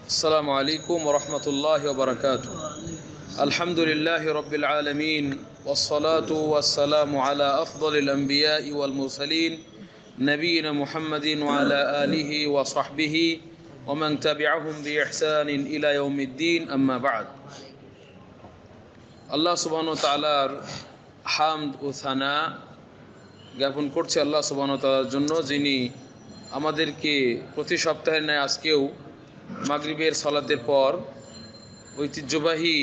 السلام عليكم ورحمة الله وبركاته. الحمد لله رب العالمين والصلاة والسلام على أفضل الأنبياء والمرسلين نبينا محمد وعلى آله وصحبه ومن تبعهم بإحسان إلى يوم الدين. أما بعد. আল্লাহ সুবহানাহু ওয়া তাআলার হামদ ও সানা জ্ঞাপন করছি আল্লাহ সুবহানাহু ওয়া তাআলার জন্য, যিনি আমাদেরকে প্রতি সপ্তাহের ন্যায় আজকেও মাগরিবের সালাতের পর ঐতিহ্যবাহী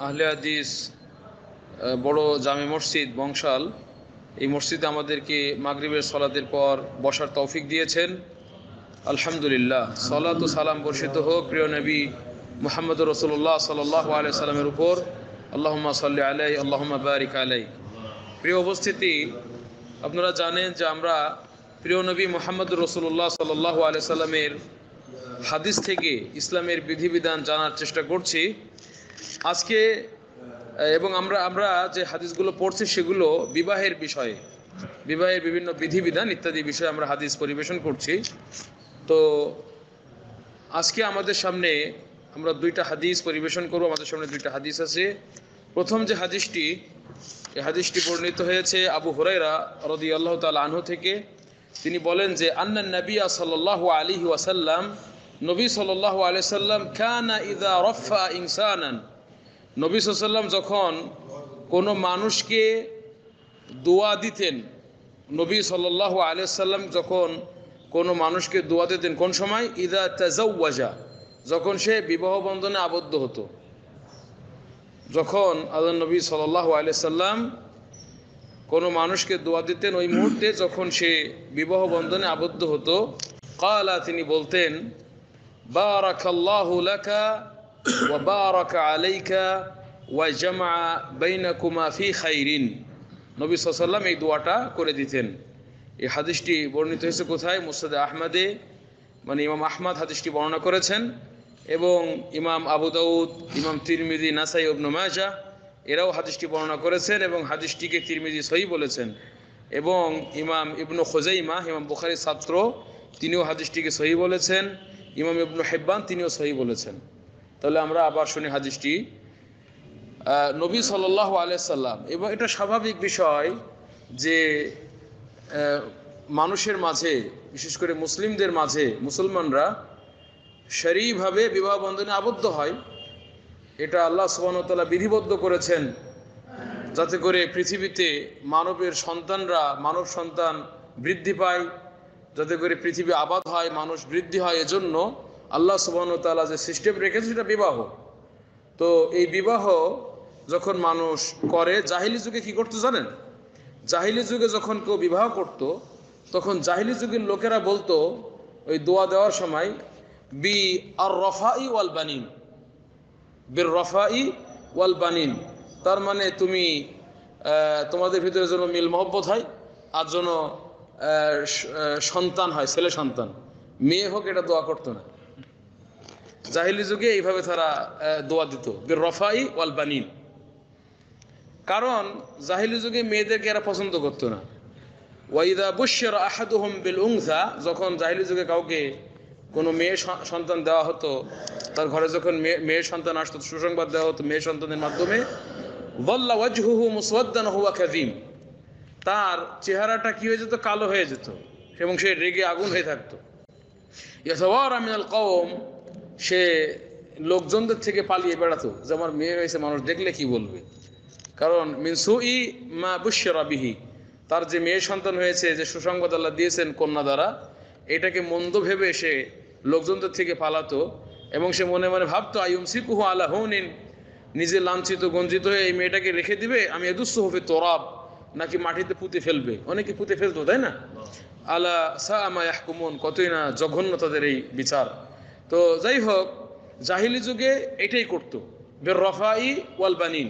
আহলে হাদিস বড় জামে মসজিদ বংশাল, এই মসজিদে আমাদেরকে মাগরিবের সালাতের পর বসার তৌফিক দিয়েছেন। আলহামদুলিল্লাহ। সালাত ও সালাম বর্ষিত হোক প্রিয় নবী মুহাম্মদুর রাসূলুল্লাহ সাল্লাল্লাহু আলাইহি সাল্লামের উপর। আল্লাহুম্মা সাল্লি আলাইহি আল্লাহুম্মা বারিক আলাইহি। প্রিয় উপস্থিতি, আপনারা জানেন যে আমরা প্রিয় নবী মুহাম্মদুর রাসূলুল্লাহ সাল্লাল্লাহু আলাইহি সাল্লামের হাদিস থেকে ইসলামের বিধিবিধান জানার চেষ্টা করছি আজকে, এবং আমরা যে হাদিসগুলো পড়ছি সেগুলো বিবাহের বিষয়ে, বিবাহের বিভিন্ন বিধিবিধান ইত্যাদি বিষয়ে আমরা হাদিস পরিবেশন করছি। তো আজকে আমাদের সামনে আমরা দুইটা হাদিস পরিবেশন করব। আমাদের সামনে দুইটা হাদিস আছে। প্রথম যে হাদিসটি, এই হাদিসটি বর্ণিত হয়েছে আবু হুরায়রা রাদিয়াল্লাহু তাআলা আনহু থেকে। তিনি বলেন যে আন্নান নবিয়্য সাল্লাল্লাহু আলাইহি ওয়াসাল্লাম, নবী সাল্লাল্লাহু আলাইহি সাল্লাম কানা ইযা রাফা ইনসানান, নবী সাল্লাল্লাহু আলাইহি সাল্লাম যখন কোনো মানুষকে দোয়া দিতেন, নবী সাল্লাল্লাহু আলাইহি সাল্লাম যখন কোনো মানুষকে দোয়া দিতেন কোন সময়? ইযা তাযাওয়াজা, যখন সে বিবাহ বন্ধনে আবদ্ধ হতো। যখন আল্লাহ নবী সাল্লাল্লাহু আলাইহি সাল্লাম কোনো মানুষকে দোয়া দিতেন ওই মুহূর্তে যখন সে বিবাহ বন্ধনে আবদ্ধ হতো, ক্বালা, তিনি বলতেন বারাকাল্লাহু লাকা ওয়া বারাকা আলাইকা ওয়া জামা বাইনাকুমা ফি খাইরিন। নবী সাল্লাল্লাহু আলাইহি সাল্লাম এই দোয়াটা করে দিতেন। এই হাদিসটি বর্ণিত হয়েছে কোথায়? মুসনাদ আহমদে, মানে ইমাম আহমদ হাদিসটি বর্ণনা করেছেন, এবং ইমাম আবু দাউদ, ইমাম তিরমিজি, নাসাই, ইবনে মাজাহ এরাও হাদিসটি বর্ণনা করেছেন এবং হাদিসটিকে তিরমিজি সহিহ বলেছেন, এবং ইমাম ইবনে খুজাইমা, ইমাম বুখারীর ছাত্র, তিনিও হাদিসটিকে সহিহ বলেছেন। ইমাম ইবনে হিব্বান তিনিও সহিহ বলেছেন। তাহলে আমরা আবার শুনি হাদিসটি। নবী সাল্লাল্লাহু আলাইহি সাল্লাম, এবং এটা স্বাভাবিক বিষয় যে মানুষের মাঝে, বিশেষ করে মুসলিমদের মাঝে, মুসলমানরা শরীভাবে বিবাহ বন্ধনে আবদ্ধ হয়। এটা আল্লাহ সুবহানাহু ওয়া তাআলা বিধিবদ্ধ করেছেন যাতে করে পৃথিবীতে মানবের সন্তানরা, মানব সন্তান বৃদ্ধি পায়, যাতে করে পৃথিবী আবাদ হয়, মানুষ বৃদ্ধি হয়। এজন্য আল্লাহ সুবহানাহু ওয়া তাআলা যে সিস্টেম রেখেছে সেটা বিবাহ। তো এই বিবাহ যখন মানুষ করে, জাহিলি যুগে কি করতো জানেন? জাহিলি যুগে যখন কেউ বিবাহ করত, তখন জাহিলি যুগের লোকেরা বলতো ওই দোয়া দেওয়ার সময় বি আর রফাই ওয়াল বানিন, বির রফাই ওয়াল বানিন, তার মানে তুমি তোমাদের ভিতরে যেন মিল মহব্বত হয় আর যেন সন্তান হয়, ছেলে সন্তান, মেয়ে হোক, এটা দোয়া করতো না। জাহিলি যুগে এইভাবে তারা দোয়া দিত, বির রফাই ওয়াল বানিন। কারণ জাহিলি যুগে মেয়েদেরকে এরা পছন্দ করতো না। ওয়াইদা বুশশিরা আহাদুহুম বিল উনসা, যখন জাহিলি যুগে কাউকে কোনো মেয়ে সন্তান দেওয়া হতো, তার ঘরে যখন মেয়ে সন্তান আসতো, সুসংবাদ দেওয়া হতো মেয়ে সন্তানের মাধ্যমে, ওয়াল্লা ওয়াজহুহু মুসওয়াদ্দান হুয়া কাযীম, তার চেহারাটা কি হয়ে যেত? কালো হয়ে যেত, এবং সে রেগে আগুন হয়ে থাকতো। ইয়াতাওয়ারা মিনাল কওম, সে লোকজনদের থেকে পালিয়ে বেড়াতো যে আমার মেয়ে হয়েছে, মানুষ দেখলে কি বলবে। কারণ মিন সুই মা বুশশিরা বিহি, তার যে মেয়ে সন্তান হয়েছে, যে সুসংবাদ আল্লাহ দিয়েছেন কন্যা দ্বারা, এটাকে মন্দ ভেবে সে লোকজনদের থেকে পালাতো, এবং সে মনে মনে ভাবতো আইয়ুমসিকুহু আলা হুনিন, নিজে লাঞ্ছিত গঞ্জিত হয়ে এই মেয়েটাকে রেখে দিবে, আমি ইয়াদুসসুহু ফি তুরাব, নাকি মাটিতে পুঁতে ফেলবে। অনেকে পুঁতে ফেলতো, তাই না? আলা সা মা ইয়াহকুমুন, কতই না জঘন্য তাদের এই বিচার। তো যাই হোক, জাহিলি যুগে এটাই করতো, বির রফাই ওয়াল বানিন।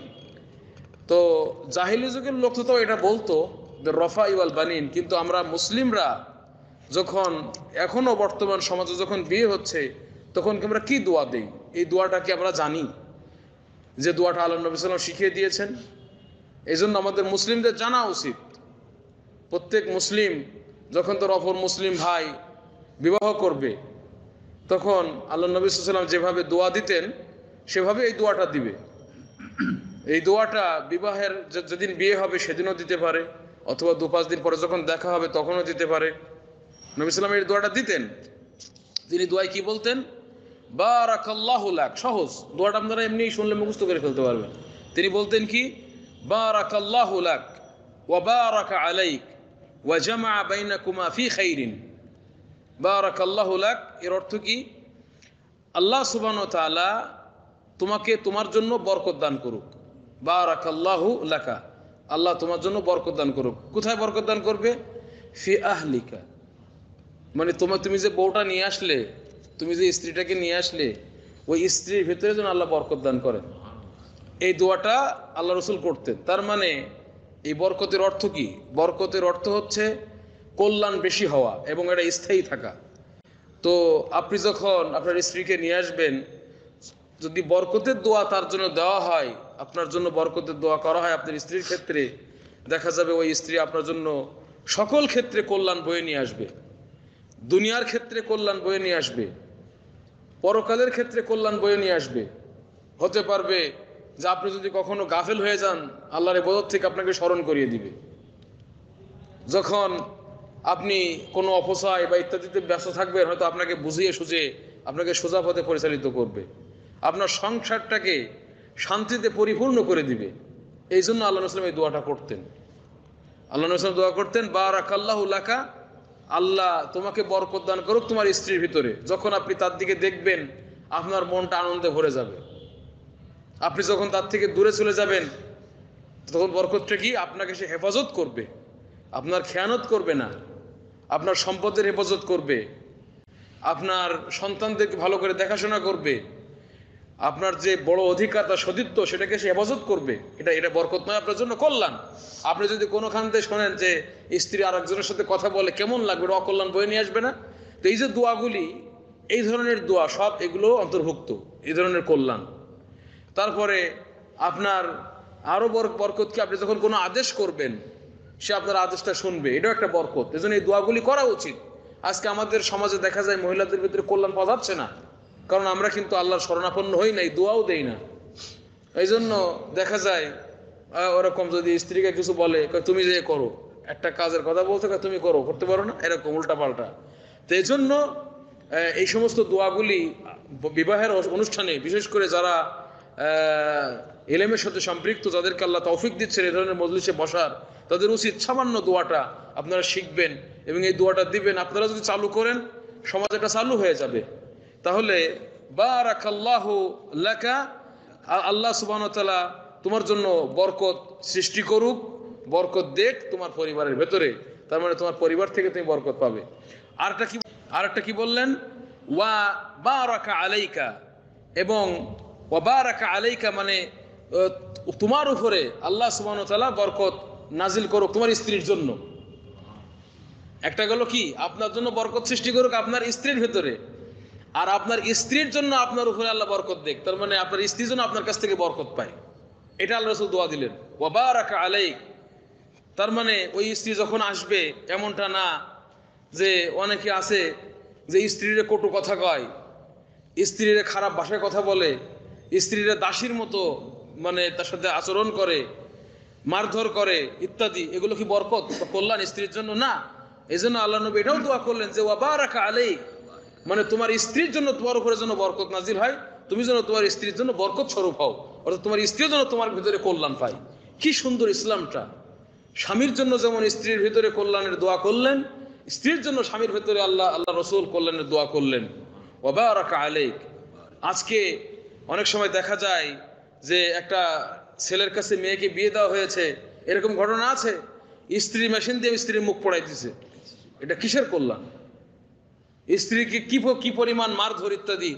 তো জাহিলি যুগের লোক তো এটা বলতো, বির রফাই ওয়াল বানিন। কিন্তু আমরা মুসলিমরা যখন এখনো বর্তমান সমাজে যখন বিয়ে হচ্ছে, তখন আমরা কি দোয়া দেই? এই দোয়াটা কি আমরা জানি? যে দোয়াটা আল্লাহ নবী সাল্লাল্লাহু আলাইহি ওয়াসাল্লাম শিখিয়ে দিয়েছেন। এই জন্য আমাদের মুসলিমদের জানা উচিত। প্রত্যেক মুসলিম যখন তার অপর মুসলিম ভাই বিবাহ করবে, তখন আল্লাহ নবী সাল্লাল্লাহু আলাইহি ওয়াসাল্লাম যেভাবে দোয়া দিতেন সেভাবে এই দোয়াটা দিবে। এই দোয়াটা বিবাহের যেদিন বিয়ে হবে সেদিনও দিতে পারে, অথবা 2-5 দিন পরে যখন দেখা হবে তখনও দিতে পারে। নবী সাল্লাল্লাহু আলাইহি ওয়াসাল্লাম এই দোয়াটা দিতেন। তিনি দোয়ায় কি বলতেন? বারাকাল্লাহু লাক। সহজ দোয়াটা, আপনারা এমনি শুনলে মুখস্থ করে ফেলতে পারবেন। তিনি বলতেন কি? বারাকাল্লাহু লাক ওয়া বারাকা আলাইক ওয়া জামা বাইনাকুমা ফি খাইরিন। বারাকাল্লাহু লাক এর অর্থ কি? আল্লাহ সুবহানাহু ওয়া তাআলা তোমাকে, তোমার জন্য বরকত দান করুক। বারাকাল্লাহু লাকা, আল্লাহ তোমার জন্য বরকত দান করুক। কোথায় বরকত দান করবে? ফি আহলিকা, মানে তুমি যে বউটা নিয়ে আসলে, তুমি যে স্ত্রীটাকে নিয়ে আসলে, ওই স্ত্রীর ভিতরে যেন আল্লাহ বরকত দান করেন। এই দোয়াটা আল্লাহ রসুল করতেন। তার মানে এই বরকতের অর্থ কি? বরকতের অর্থ হচ্ছে কল্যাণ বেশি হওয়া এবং এটা স্থায়ী থাকা। তো আপনি যখন আপনার স্ত্রীকে নিয়ে আসবেন, যদি বরকতের দোয়া তার জন্য দেওয়া হয়, আপনার জন্য বরকতের দোয়া করা হয় আপনার স্ত্রীর ক্ষেত্রে, দেখা যাবে ওই স্ত্রী আপনার জন্য সকল ক্ষেত্রে কল্যাণ বয়ে নিয়ে আসবে। দুনিয়ার ক্ষেত্রে কল্যাণ বয়ে নিয়ে আসবে, পরকালের ক্ষেত্রে কল্যাণ বয়ে নিয়ে আসবে। হতে পারবে যে আপনি যদি কখনো গাফেল হয়ে যান, আল্লাহর ইবাদত থেকে আপনাকে স্মরণ করিয়ে দিবে। যখন আপনি কোনো অপচয় বা ইত্যাদিতে ব্যস্ত থাকবেন, হয়তো আপনাকে বুঝিয়ে সুঝে আপনাকে সোজা পথে পরিচালিত করবে, আপনার সংসারটাকে শান্তিতে পরিপূর্ণ করে দিবে। এই জন্য আল্লাহ নবী সাল্লাল্লাহু আলাইহি ওয়াসাল্লাম এই দোয়াটা করতেন। আল্লাহ নবী সাল্লাল্লাহু আলাইহি ওয়াসাল্লাম দোয়া করতেন, বারাকাল্লাহু লাকা, আল্লাহ তোমাকে বরকত দান করুক তোমার স্ত্রীর ভিতরে। যখন আপনি তার দিকে দেখবেন, আপনার মনটা আনন্দে ভরে যাবে। আপনি যখন তার থেকে দূরে চলে যাবেন, তখন বরকতটা কি? আপনাকে সে হেফাজত করবে, আপনার খেয়ানত করবে না, আপনার সম্পদের হেফাজত করবে, আপনার সন্তানদেরকে ভালো করে দেখাশোনা করবে, আপনার যে বড় অধিকার তার সতীত্ব সেটাকে সে হেফাজত করবে। এটা বরকত নয়, আপনার জন্য কল্যাণ। আপনি যদি কোনোখান থেকে শোনেন যে স্ত্রী আর একজনের সাথে কথা বলে, কেমন লাগবে? এটা অকল্যাণ বয়ে নিয়ে আসবে না? তো এই যে দোয়াগুলি, এই ধরনের দোয়া সব এগুলো অন্তর্ভুক্ত, এই ধরনের কল্যাণ। তারপরে আপনার আরো বরকত কি? আপনি যখন কোনো আদেশ করবেন, সে আপনার আদেশটা শুনবে, এটাও একটা বরকত। এই জন্য এই দোয়াগুলি করা উচিত। আজকে আমাদের সমাজে দেখা যায় মহিলাদের ভিতরে কল্যাণ পাওয়া যাচ্ছে না, কারণ আমরা কিন্তু আল্লাহর শরণাপন্ন হই নাই, দোয়াও দেই না। এই জন্য দেখা যায় ওরকম যদি স্ত্রীকে কিছু বলে, তুমি যে করো, একটা কাজের কথা বলতে তুমি করো, করতে পারো না, এরকম উল্টা পাল্টা। তো এই জন্য এই সমস্ত দোয়াগুলি বিবাহের অনুষ্ঠানে, বিশেষ করে যারা ইলমের সাথে সম্পৃক্ত, যাদেরকে আল্লাহ তৌফিক দিচ্ছেন এই ধরনের মজলিসে বসার, তাদের উচিত সামান্য দোয়াটা আপনারা শিখবেন এবং এই দোয়াটা দিবেন। আপনারা যদি চালু করেন, সমাজ এটা চালু হয়ে যাবে। তাহলে বারাকাল্লাহু লাকা, আল্লাহ সুবহানাহু ওয়া তাআলা তোমার জন্য বরকত সৃষ্টি করুক, বরকত দেখ তোমার পরিবারের ভেতরে। তার মানে তোমার পরিবার থেকে তুমি বরকত পাবে। আরেকটা কি বললেন? ওয়া বারাকা আলাইকা, এবং ওয়া বারাকা আলাইকা মানে তোমার উপরে আল্লাহ সুবহানাহু ওয়া তাআলা বরকত নাজিল করুক তোমার স্ত্রীর জন্য। একটা গেল কি? আপনার জন্য বরকত সৃষ্টি করুক আপনার স্ত্রীর ভেতরে, আর আপনার স্ত্রীর জন্য আপনার উপরে আল্লাহ বরকত দেখ। তার মানে আপনার স্ত্রীর জন্য আপনার কাছ থেকে বরকত পায়। এটা আল্লাহ রাসূল দোয়া দিলেন, ওয়া বারাকা আলাইক। তার মানে ওই স্ত্রী যখন আসবে, এমনটা না যে অনেকে আছে যে স্ত্রীরে কটু কথা কয়, স্ত্রীরে খারাপ ভাষায় কথা বলে, স্ত্রীরে দাসীর মতো মানে তার সাথে আচরণ করে, মারধর করে ইত্যাদি। এগুলো কি বরকত বা কল্যাণ স্ত্রীর জন্য? না। এই জন্য আল্লাহ নবী এটাও দোয়া করলেন যে ওয়া বারাকা আলাইক, মানে তোমার স্ত্রীর জন্য তোমার উপরে যেন বরকত নাজিল হয়, তুমি যেন তোমার স্ত্রীর জন্য বরকত স্বরূপ হও, অর্থাৎ তোমার স্ত্রীর জন্য তোমার ভিতরে কল্যাণ পায়। কি সুন্দর ইসলামটা! স্বামীর জন্য যেমন স্ত্রীর ভিতরে কল্যাণের দোয়া করলেন, স্ত্রীর জন্য স্বামীর ভিতরে আল্লাহ রসুল কল্যাণের দোয়া করলেন, ওয়া বারাকা আলাইক। আজকে অনেক সময় দেখা যায় যে একটা ছেলের কাছে মেয়েকে বিয়ে দেওয়া হয়েছে, এরকম ঘটনা আছে, স্ত্রী মেশিন দিয়ে স্ত্রীর মুখ পোড়াই দিছে। এটা কিসের কল্যাণ? স্ত্রীকে কি পরিমাণ মারধর ইত্যাদি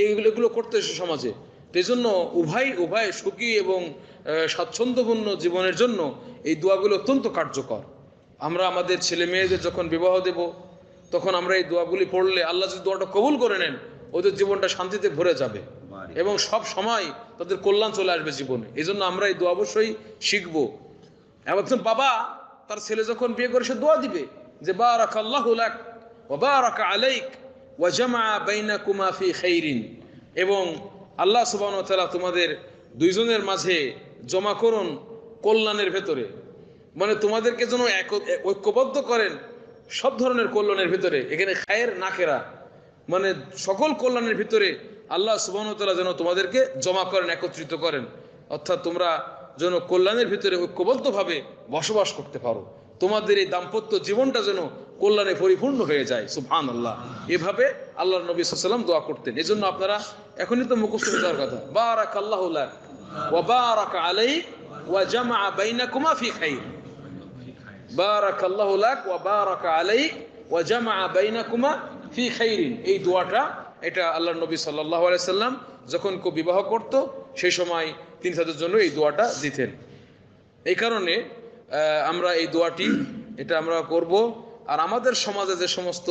এগুলো করতেছে সমাজে। এই জন্য উভয় সুখী এবং স্বাচ্ছন্দ্যপূর্ণ জীবনের জন্য এই দোয়াগুলো অত্যন্ত কার্যকর। আমরা আমাদের ছেলে মেয়েদের যখন বিবাহ দেব, তখন আমরা এই দোয়াগুলি পড়লে আল্লাহ যদি দোয়াটা কবুল করে নেন, ওদের জীবনটা শান্তিতে ভরে যাবে এবং সব সময় তাদের কল্যাণ চলে আসবে জীবনে। এই জন্য আমরা এই দোয়া অবশ্যই শিখবো। একজন বাবা তার ছেলে যখন বিয়ে করে, সে দোয়া দিবে যে বারাকাল্লাহু লাক ওয়া বারাকা আলাইক, ওয়া জামা বাইনাকুমা ফি খাইরিন, এবং আল্লাহ সুবহানাহু ওয়া তাআলা তোমাদের দুইজনের মাঝে জমা করুন কল্যাণের ভেতরে, মানে তোমাদেরকে যেন ঐক্যবদ্ধ করেন সব ধরনের কল্যাণের ভিতরে। এখানে খায়ের নাকেরা মানে সকল কল্যাণের ভিতরে আল্লাহ সুবহানাহু ওয়া তাআলা যেন তোমাদেরকে জমা করেন, একত্রিত করেন, অর্থাৎ তোমরা যেন কল্যাণের ভিতরে ঐক্যবদ্ধভাবে বসবাস করতে পারো, তোমাদের এই দাম্পত্য জীবনটা যেন কল্যাণে পরিপূর্ণ হয়ে যায়। সুবহানাল্লাহ। এভাবে আল্লাহর নবী সাল্লাল্লাহু আলাইহি ওয়াসাল্লাম দোয়া করতেন। এজন্য আপনারা এখনই তো মুখস্থ হয়ে যাওয়ার কথা, বারাকাল্লাহু লাক ওয়া বারাকা আলাইক ওয়া জামা বাইনাকুমা ফি খাইর, বারাকাল্লাহু লাক ওয়া বারাকা আলাইক ওয়া জামা বাইনাকুমা ফি খাইরিন। এই দোয়াটা এটা আল্লাহর নবী সাল্লাল্লাহু আলাইহি সাল্লাম যখন কেউ বিবাহ করত সেই সময় তিনি তাদের জন্য এই দোয়াটা দিতেন। এই কারণে আমরা এই দোয়াটি এটা আমরা করব। আর আমাদের সমাজে যে সমস্ত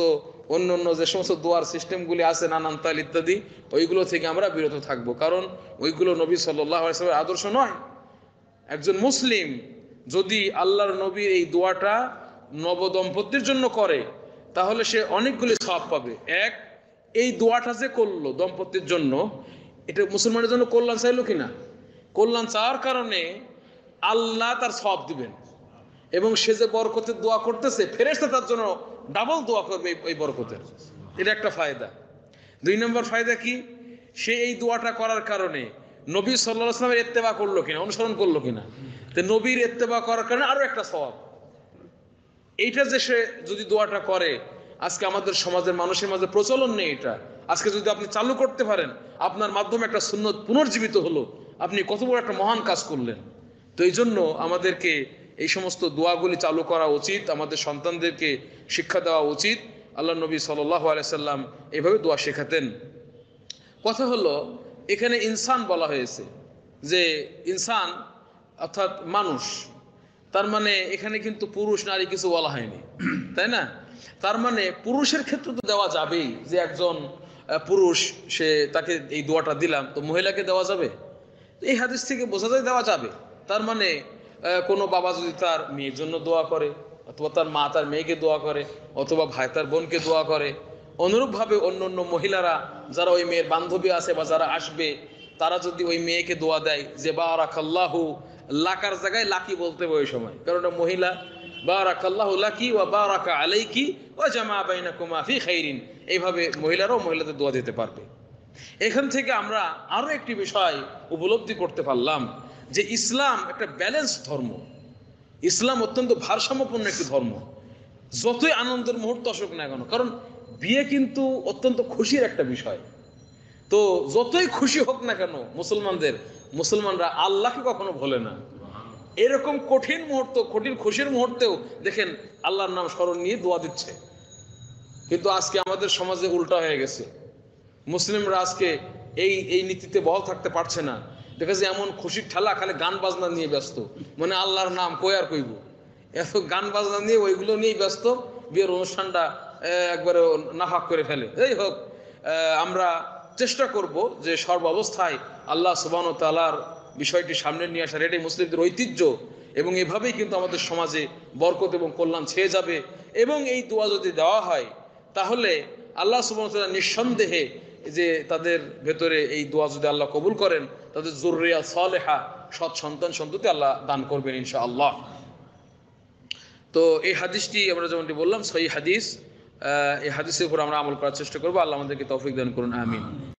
অন্য যে সমস্ত দোয়ার সিস্টেমগুলি আছে নানান তাল ইত্যাদি, ওইগুলো থেকে আমরা বিরত থাকব, কারণ ওইগুলো নবী সাল্লাল্লাহু আলাইহি সাল্লামের আদর্শ নয়। একজন মুসলিম যদি আল্লাহর নবীর এই দোয়াটা নবদম্পতির জন্য করে তাহলে সে অনেকগুলি সওয়াব পাবে। এক, এই দোয়াটা যে করলো দম্পতির জন্য, এটা মুসলমানের জন্য কল্যাণ চাইলো কিনা, কল্যাণ চাওয়ার কারণে আল্লাহ তার সওয়াব দিবেন, এবং সে যে বরকতের দোয়া করতেছে ফেরেশতা তার জন্য ডাবল দোয়া করবে এই বরকতের। এটা একটা ফায়দা। 2 নম্বর ফায়দা কি, সে এই দোয়াটা করার কারণে নবী সাল্লাল্লাহু আলাইহি ওয়াসাল্লামের ইত্তেবা করলো কিনা, অনুসরণ করলো কিনা, তো নবীর ইত্তেবা করার কারণে আরো একটা সওয়াব। এইটা যে সে যদি দোয়াটা করে, আজকে আমাদের সমাজের মানুষের মাঝে প্রচলন নেই এটা, আজকে যদি আপনি চালু করতে পারেন, আপনার মাধ্যমে একটা সুন্নত পুনর্জীবিত হলো, আপনি কত বড় একটা মহান কাজ করলেন। তো এই জন্য আমাদেরকে এই সমস্ত দোয়াগুলি চালু করা উচিত, আমাদের সন্তানদেরকে শিক্ষা দেওয়া উচিত। আল্লাহ নবী সাল্লাল্লাহু আলাইহি সাল্লাম এভাবে দোয়া শেখাতেন। কথা হলো এখানে ইনসান বলা হয়েছে, যে ইনসান অর্থাৎ মানুষ, তার মানে এখানে কিন্তু পুরুষ নারী কিছু বলা হয়নি, তাই না? তার মানে পুরুষের ক্ষেত্রে তো দেওয়া যাবেই, যে একজন পুরুষ সে তাকে এই দোয়াটা দিলাম, তো মহিলাকে দেওয়া যাবে? এই হাদিস থেকে বোঝা যায় দেওয়া যাবে। তার মানে কোনো বাবা যদি তার মেয়ের জন্য দোয়া করে, অথবা তার মা তার মেয়েকে দোয়া করে, অথবা ভাই তার বোনকে দোয়া করে, অনুরূপভাবে অন্য মহিলারা যারা ওই মেয়ের বান্ধবী আছে বা যারা আসবে, তারা যদি ওই মেয়েকে দোয়া দেয় যে বারাকাল্লাহু লাকার জায়গায় লাকি বলতে হবে ওই সময়, কারণ ওটা মহিলা, বারাকাল্লাহু লাকি ওয়া বারাকা আলাইকি ওয়া জামা বাইনাকুমা ফি খাইরিন, এইভাবে মহিলারাও মহিলাদের দোয়া দিতে পারবে। এখান থেকে আমরা আরো একটি বিষয় উপলব্ধি করতে পারলাম, যে ইসলাম একটা ব্যালেন্স ধর্ম, ইসলাম অত্যন্ত ভারসাম্যপূর্ণ একটি ধর্ম। যতই আনন্দের মুহূর্ত আসুক না কেন, কারণ বিয়ে কিন্তু অত্যন্ত খুশির একটা বিষয়, তো যতই খুশি হোক না কেন মুসলমানরা আল্লাহকে কখনো ভোলে না। এরকম কঠিন মুহূর্ত, কঠিন খুশির মুহূর্তেও দেখেন আল্লাহর নাম স্মরণ নিয়ে দোয়া দিচ্ছে। কিন্তু আজকে আমাদের সমাজে উল্টা হয়ে গেছে, মুসলিমরা আজকে এই নীতিতে বহাল থাকতে পারছে না। দেখা যায় এমন খুশির ঠেলা, খালি গান বাজনা নিয়ে ব্যস্ত, মানে আল্লাহর নাম কই আর কইব, এত গান বাজনা নিয়ে ওইগুলো নিয়েই ব্যস্ত, বিয়ের অনুষ্ঠানটা একবারে নাফাক করে ফেলে। এই হোক, আমরা চেষ্টা করব যে সর্বাবস্থায় আল্লাহ সুবহানাহু ওয়া তাআলার বিষয়টি সামনে নিয়ে আসার, এটাই মুসলিমদের ঐতিহ্য, এবং এভাবেই কিন্তু আমাদের সমাজে বরকত এবং কল্যাণ ছেয়ে যাবে। এবং এই দোয়া যদি দেওয়া হয় তাহলে আল্লাহ সুবহানাহু ওয়া তাআলা নিঃসন্দেহে যে তাদের ভেতরে এই দোয়া যদি আল্লাহ কবুল করেন, তাদের যুররিয়া সালেহা, সৎ সন্ততি আল্লাহ দান করবেন ইনশাআল্লাহ। তো এই হাদিসটি আমরা যেমনটি বললাম সহিহ হাদিস, এই হাদিসের উপর আমরা আমল করার চেষ্টা করবো। আল্লাহ আমাদেরকে তৌফিক দান করুন, আমিন।